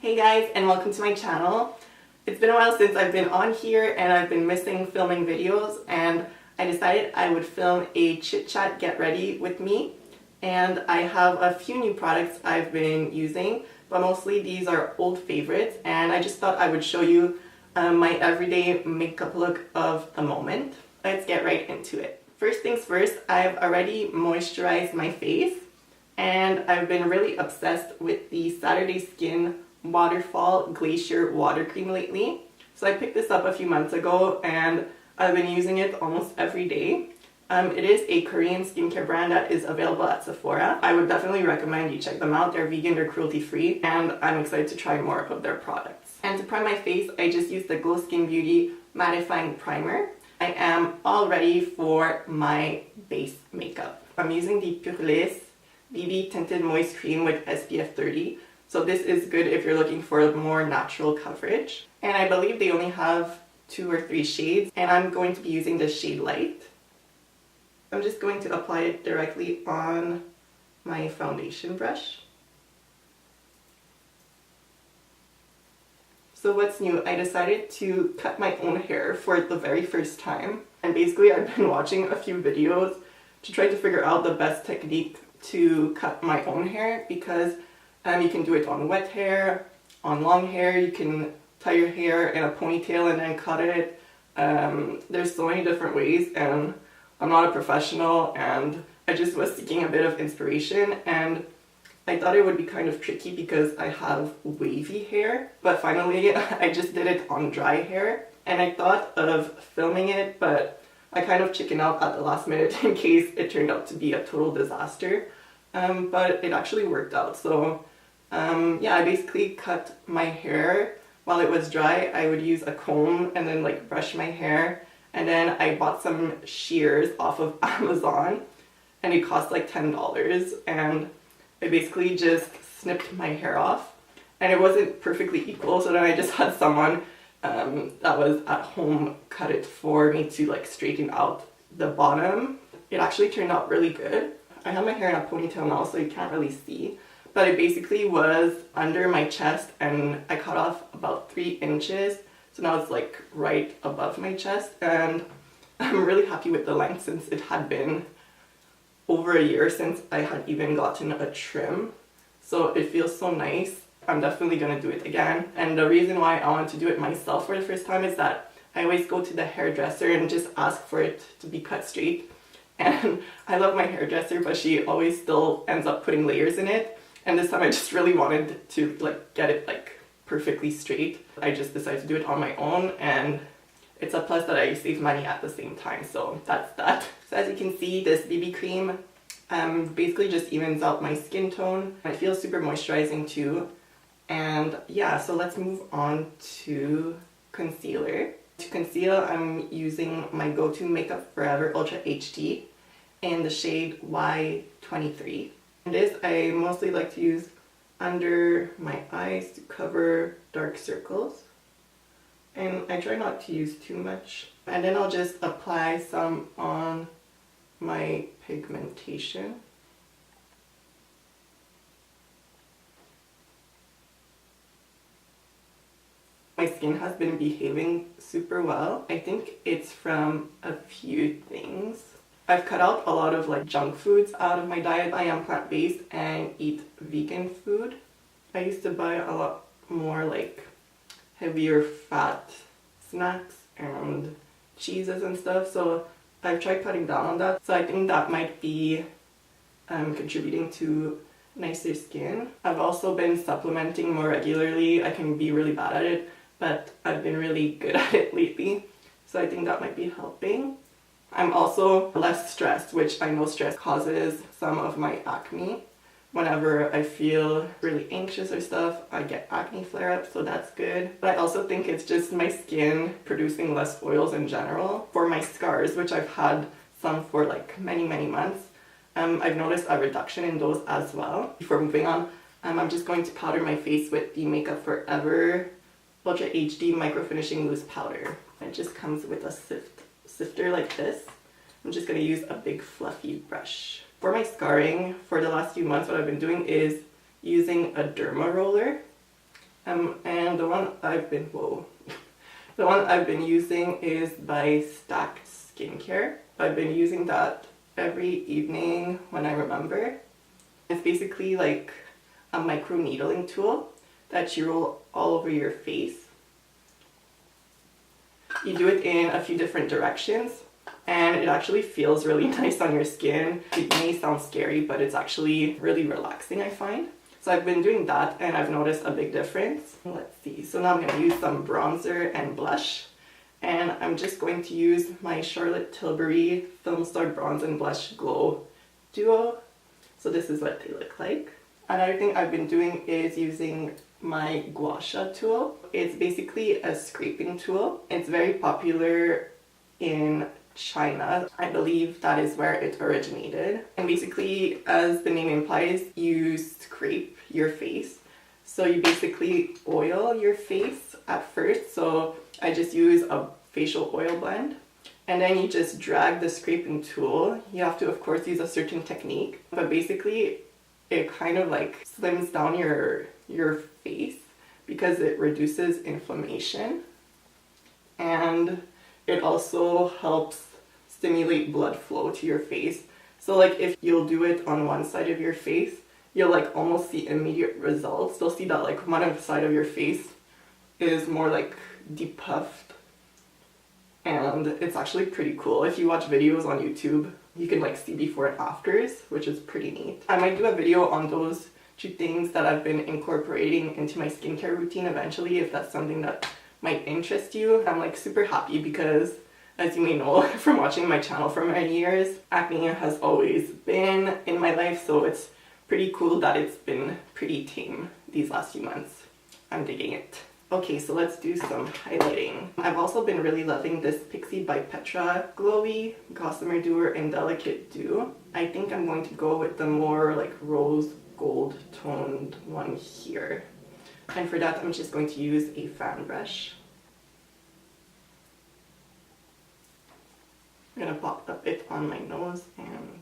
Hey guys, and welcome to my channel. It's been a while since I've been on here and I've been missing filming videos, and I decided I would film a chit chat get ready with me. And I have a few new products I've been using, but mostly these are old favorites, and I just thought I would show you my everyday makeup look of the moment. Let's get right into it. First things first, I've already moisturized my face, and I've been really obsessed with the Saturday Skin Waterfall Glacier Water Cream lately. So I picked this up a few months ago and I've been using it almost every day. It is a Korean skincare brand that is available at Sephora. I would definitely recommend you check them out. They're vegan, they're cruelty free, and I'm excited to try more of their products. And to prime my face, I just used the Glow Skin Beauty Mattifying Primer. I am all ready for my base makeup. I'm using the Purlis BB Tinted Moist Cream with SPF 30. So this is good if you're looking for more natural coverage. And I believe they only have 2 or 3 shades, and I'm going to be using the shade Light. I'm just going to apply it directly on my foundation brush. So what's new? I decided to cut my own hair for the very first time. And basically I've been watching a few videos to try to figure out the best technique to cut my own hair, because you can do it on wet hair, on long hair, you can tie your hair in a ponytail and then cut it. There's so many different ways, and I'm not a professional, and I just was seeking a bit of inspiration, and I thought it would be kind of tricky because I have wavy hair, but finally I just did it on dry hair, and I thought of filming it, but I kind of chickened out at the last minute in case it turned out to be a total disaster. But it actually worked out. So yeah, I basically cut my hair while it was dry. I would use a comb and then like brush my hair, and then I bought some shears off of Amazon, and it cost like $10, and I basically just snipped my hair off, and it wasn't perfectly equal, so then I just had someone that was at home cut it for me to like straighten out the bottom. It actually turned out really good. I have my hair in a ponytail now, so you can't really see, but it basically was under my chest, and I cut off about 3 inches, so now it's like right above my chest, and I'm really happy with the length since it had been over a year since I had even gotten a trim, so it feels so nice. I'm definitely gonna do it again, and the reason why I want to do it myself for the first time is that I always go to the hairdresser and just ask for it to be cut straight. And I love my hairdresser, but she always still ends up putting layers in it. And this time I just really wanted to like get it like perfectly straight. I just decided to do it on my own, and it's a plus that I save money at the same time. So that's that. So as you can see, this BB cream basically just evens out my skin tone. It feels super moisturizing too. And yeah, so let's move on to concealer. To conceal, I'm using my go-to Makeup Forever Ultra HD in the shade Y23. And this I mostly like to use under my eyes to cover dark circles. And I try not to use too much. And then I'll just apply some on my pigmentation. My skin has been behaving super well. I think it's from a few things. I've cut out a lot of like junk foods out of my diet. I am plant-based and eat vegan food. I used to buy a lot more like heavier fat snacks and cheeses and stuff, so I've tried cutting down on that. So I think that might be contributing to nicer skin. I've also been supplementing more regularly. I can be really bad at it, but I've been really good at it lately, so I think that might be helping. I'm also less stressed, which I know stress causes some of my acne. Whenever I feel really anxious or stuff, I get acne flare-ups, so that's good. But I also think it's just my skin producing less oils in general. For my scars, which I've had some for like many months, I've noticed a reduction in those as well. Before moving on, I'm just going to powder my face with the Makeup Forever Ultra HD Micro Finishing Loose Powder. It just comes with a sifter like this. I'm just going to use a big fluffy brush. For my scarring, for the last few months what I've been doing is using a derma roller. And the one I've been, the one I've been using is by Stacked Skincare. I've been using that every evening when I remember. It's basically like a micro needling tool that you roll all over your face. You do it in a few different directions and it actually feels really nice on your skin. It may sound scary, but it's actually really relaxing, I find. So I've been doing that and I've noticed a big difference. Let's see, so now I'm going to use some bronzer and blush. And I'm just going to use my Charlotte Tilbury Film Star Bronze and Blush Glow Duo. So this is what they look like. Another thing I've been doing is using my gua sha tool. It's basically a scraping tool. It's very popular in China. I believe that is where it originated. And basically, as the name implies, you scrape your face. So you basically oil your face at first. So I just use a facial oil blend. And then you just drag the scraping tool. You have to, of course, use a certain technique. But basically, it kind of like slims down your face because it reduces inflammation. And it also helps stimulate blood flow to your face. So like if you'll do it on one side of your face, you'll like almost see immediate results. You'll see that like one side of your face is more like depuffed. And it's actually pretty cool. If you watch videos on YouTube, you can like see before and afters, which is pretty neat. I might do a video on those two things that I've been incorporating into my skincare routine eventually, if that's something that might interest you. I'm like super happy because, as you may know from watching my channel for many years, acne has always been in my life, so it's pretty cool that it's been pretty tame these last few months. I'm digging it. Okay, so let's do some highlighting. I've also been really loving this Pixi by Petra Glowy Gossamer Doer in Delicate Dew. I think I'm going to go with the more like rose gold toned one here. And for that, I'm just going to use a fan brush. I'm gonna pop a bit on my nose and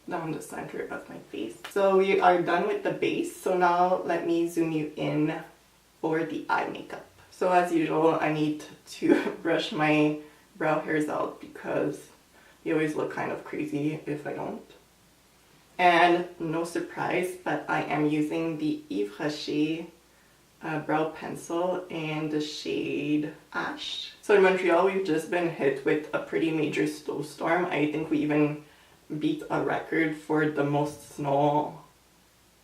down the center of my face. So we are done with the base. So now let me zoom you in for the eye makeup. So as usual, I need to brush my brow hairs out because they always look kind of crazy if I don't. And no surprise, but I am using the Yves Rocher brow pencil in the shade Ash. So in Montreal, we've just been hit with a pretty major snowstorm. I think we even beat a record for the most snow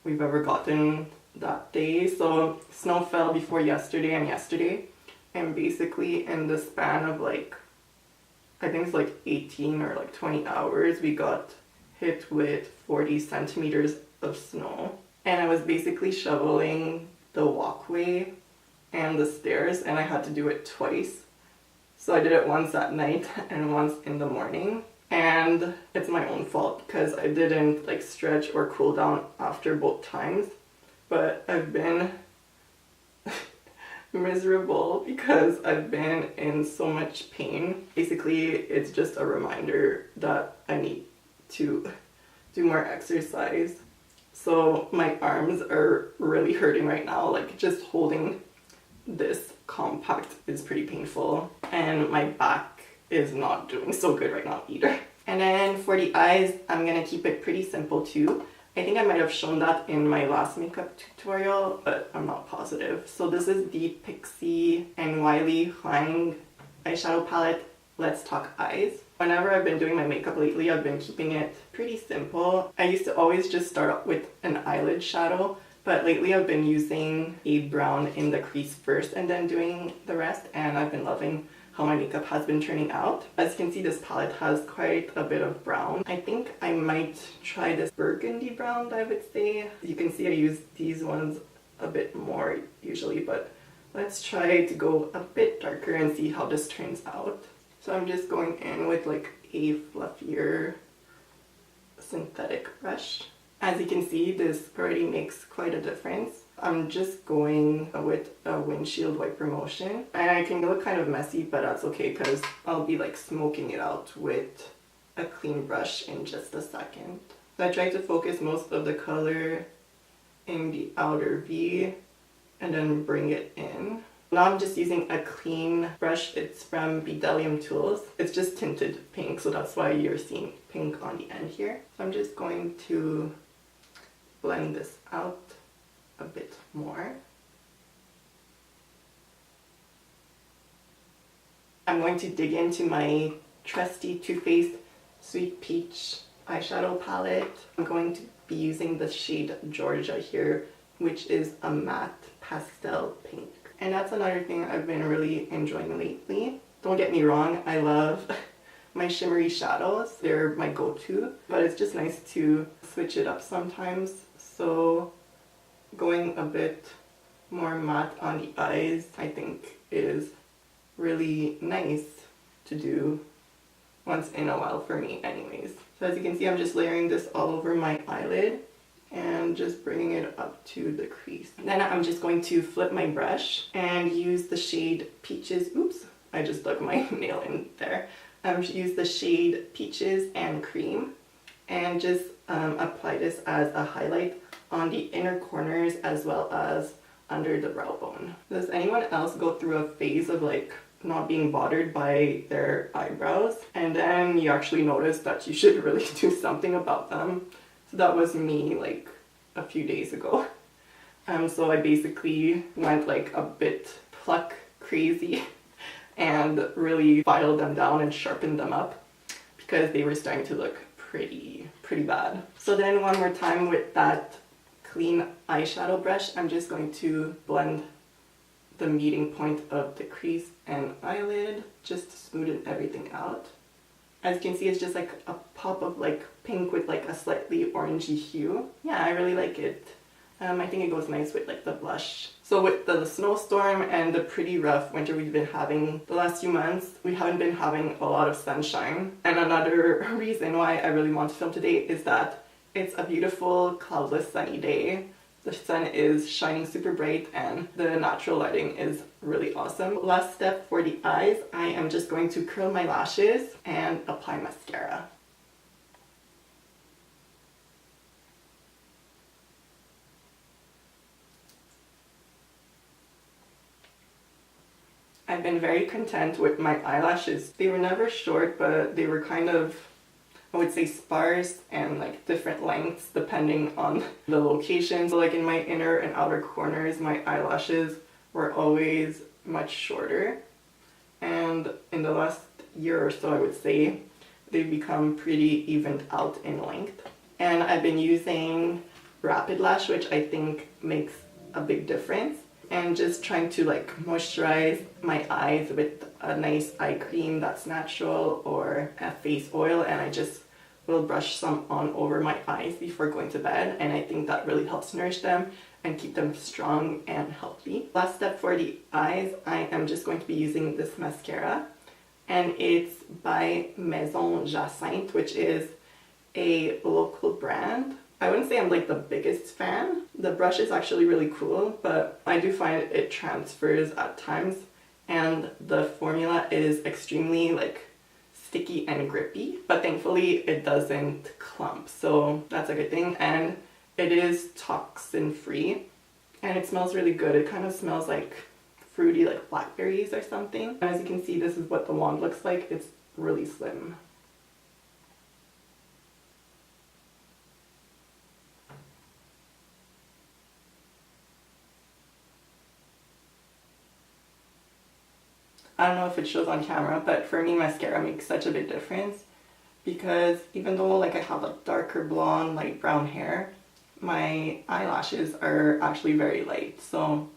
we've ever gotten that day. So snow fell before yesterday and yesterday, and basically in the span of like, I think it's like 18 or like 20 hours, we got hit with 40 centimeters of snow. And I was basically shoveling the walkway and the stairs, and I had to do it twice. So I did it once at night and once in the morning. And it's my own fault because I didn't like stretch or cool down after both times. But I've been miserable because I've been in so much pain. Basically, it's just a reminder that I need to do more exercise. So my arms are really hurting right now. Like just holding this compact is pretty painful. And my back is not doing so good right now either. And then for the eyes, I'm gonna keep it pretty simple too. I think I might have shown that in my last makeup tutorial, but I'm not positive. So this is the Pixi and Wiley Huang eyeshadow palette, Let's Talk Eyes. Whenever I've been doing my makeup lately, I've been keeping it pretty simple. I used to always just start up with an eyelid shadow, but lately I've been using a brown in the crease first and then doing the rest, and I've been loving how my makeup has been turning out. As you can see, this palette has quite a bit of brown. I think I might try this burgundy brown, I would say. You can see I use these ones a bit more usually, but let's try to go a bit darker and see how this turns out. So I'm just going in with like a fluffier synthetic brush. As you can see, this already makes quite a difference. I'm just going with a windshield wiper motion. And I can look kind of messy, but that's okay because I'll be like smoking it out with a clean brush in just a second. So I try to focus most of the color in the outer V and then bring it in. Now I'm just using a clean brush. It's from Bedelium Tools. It's just tinted pink, so that's why you're seeing pink on the end here. So I'm just going to blend this out a bit more. I'm going to dig into my trusty Too Faced Sweet Peach eyeshadow palette. I'm going to be using the shade Georgia here, which is a matte pastel pink. And that's another thing I've been really enjoying lately. Don't get me wrong, I love my shimmery shadows. They're my go-to, but it's just nice to switch it up sometimes. So going a bit more matte on the eyes, I think is really nice to do once in a while for me anyways. So as you can see, I'm just layering this all over my eyelid and just bringing it up to the crease. Then I'm just going to flip my brush and use the shade Peaches. Oops, I just dug my nail in there. Use the shade Peaches and Cream and just apply this as a highlight on the inner corners as well as under the brow bone. Does anyone else go through a phase of like not being bothered by their eyebrows and then you actually notice that you should really do something about them? So that was me like a few days ago. So I basically went like a bit pluck crazy and really filed them down and sharpened them up because they were starting to look pretty bad. So then one more time with that clean eyeshadow brush, I'm just going to blend the meeting point of the crease and eyelid just to smoothen everything out. As you can see, it's just like a pop of like pink with like a slightly orangey hue. Yeah, I really like it. I think it goes nice with like the blush. So with the snowstorm and the pretty rough winter we've been having the last few months, we haven't been having a lot of sunshine. And another reason why I really want to film today is that it's a beautiful cloudless sunny day. The sun is shining super bright and the natural lighting is really awesome. Last step for the eyes, I am just going to curl my lashes and apply mascara. I've been very content with my eyelashes. They were never short, but they were kind of, I would say, sparse and like different lengths depending on the location. So like in my inner and outer corners, my eyelashes were always much shorter. And in the last year or so, I would say, they've become pretty evened out in length. And I've been using Rapid Lash, which I think makes a big difference. And just trying to like moisturize my eyes with a nice eye cream that's natural or a face oil, and I just will brush some on over my eyes before going to bed, and I think that really helps nourish them and keep them strong and healthy. Last step for the eyes, I am just going to be using this mascara, and it's by Maison Jacynthe, which is a local brand. I wouldn't say I'm like the biggest fan. The brush is actually really cool, but I do find it transfers at times, and the formula is extremely like sticky and grippy, but thankfully it doesn't clump, so that's a good thing. And it is toxin free and it smells really good. It kind of smells like fruity, like blackberries or something. And as you can see, this is what the wand looks like. It's really slim. I don't know if it shows on camera, but for me mascara makes such a big difference because even though like I have a darker blonde, light brown hair, my eyelashes are actually very light. So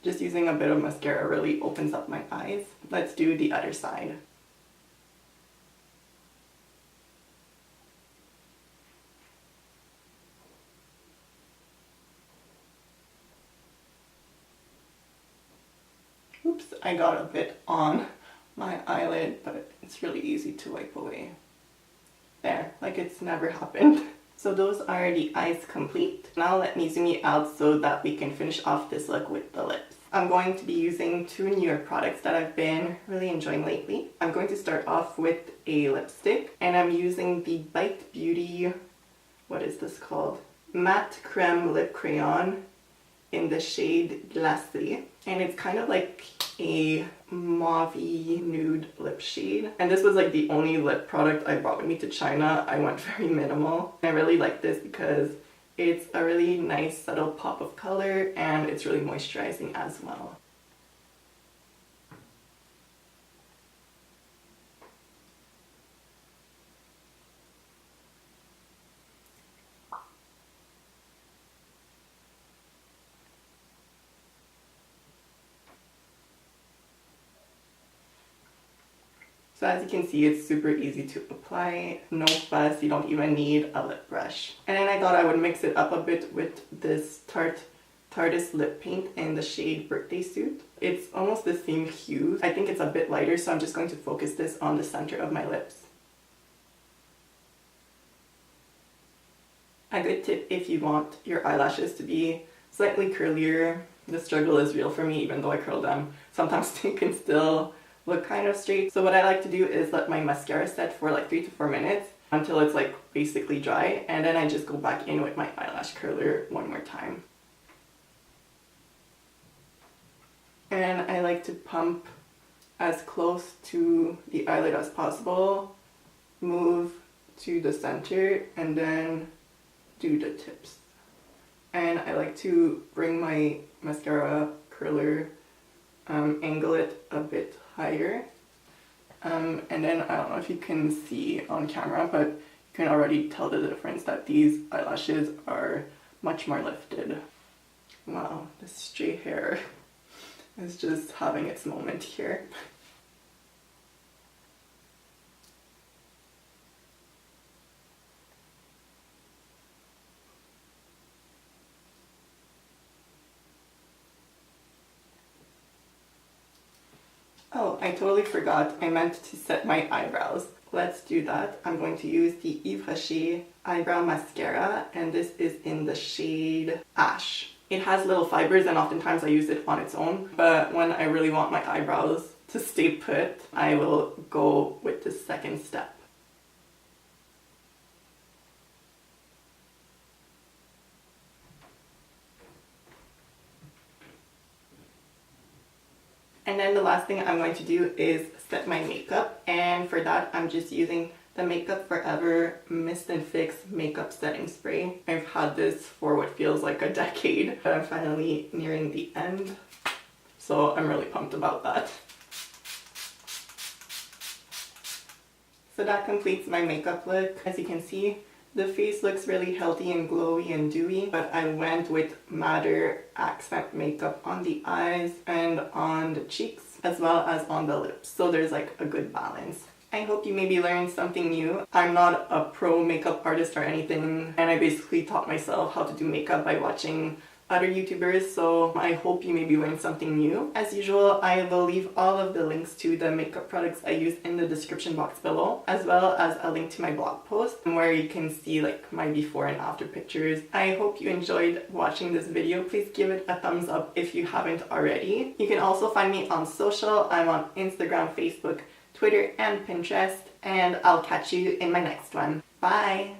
just using a bit of mascara really opens up my eyes. Let's do the other side. Oops, I got a bit on my eyelid, but it's really easy to wipe away. There, like it's never happened. So those are the eyes complete. Now let me zoom you out so that we can finish off this look with the lips. I'm going to be using two newer products that I've been really enjoying lately. I'm going to start off with a lipstick, and I'm using the Bite Beauty, what is this called? Matte Creme Lip Crayon in the shade Glacé, and it's kind of like a mauvey nude lip shade. And this was like the only lip product I brought with me to China. I went very minimal. I really like this because it's a really nice subtle pop of color and it's really moisturizing as well. So as you can see, it's super easy to apply, no fuss, you don't even need a lip brush. And then I thought I would mix it up a bit with this Tarte's lip paint in the shade Birthday Suit. It's almost the same hue. I think it's a bit lighter, so I'm just going to focus this on the center of my lips. A good tip if you want your eyelashes to be slightly curlier. The struggle is real for me, even though I curl them. Sometimes they can still look kind of straight. So what I like to do is let my mascara set for like 3 to 4 minutes until it's like basically dry, and then I just go back in with my eyelash curler one more time. And I like to pump as close to the eyelid as possible, move to the center, and then do the tips. And I like to bring my mascara curler, angle it a bit higher, and then I don't know if you can see on camera, but you can already tell the difference that these eyelashes are much more lifted. Wow, this straight hair is just having its moment here. Oh, I totally forgot. I meant to set my eyebrows. Let's do that. I'm going to use the Yves Rocher eyebrow mascara, and this is in the shade Ash. It has little fibers and oftentimes I use it on its own, but when I really want my eyebrows to stay put, I will go with the second step. And then the last thing I'm going to do is set my makeup, and for that I'm just using the Makeup Forever Mist and Fix Makeup Setting Spray. I've had this for what feels like a decade, but I'm finally nearing the end, so I'm really pumped about that. So that completes my makeup look. As you can see, the face looks really healthy and glowy and dewy, but I went with matter accent makeup on the eyes and on the cheeks, as well as on the lips. So there's like a good balance. I hope you maybe learned something new. I'm not a pro makeup artist or anything, and I basically taught myself how to do makeup by watching other YouTubers, so I hope you maybe learned something new. As usual, I will leave all of the links to the makeup products I use in the description box below, as well as a link to my blog post where you can see like my before and after pictures. I hope you enjoyed watching this video. Please give it a thumbs up if you haven't already. You can also find me on social. I'm on Instagram, Facebook, Twitter, and Pinterest, and I'll catch you in my next one. Bye!